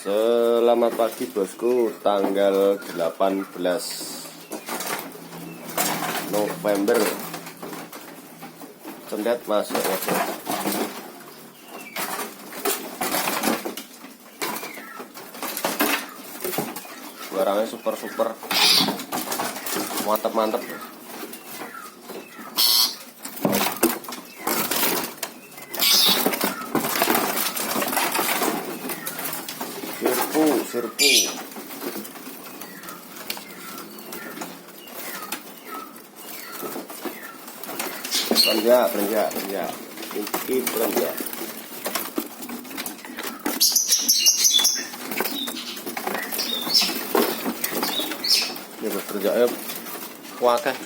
Selamat pagi bosku, tanggal 18 November. Cendet masuk ya bos. Barangnya super mantap bos. Sirpu belanja ini belanja. Ini bekerja wakah.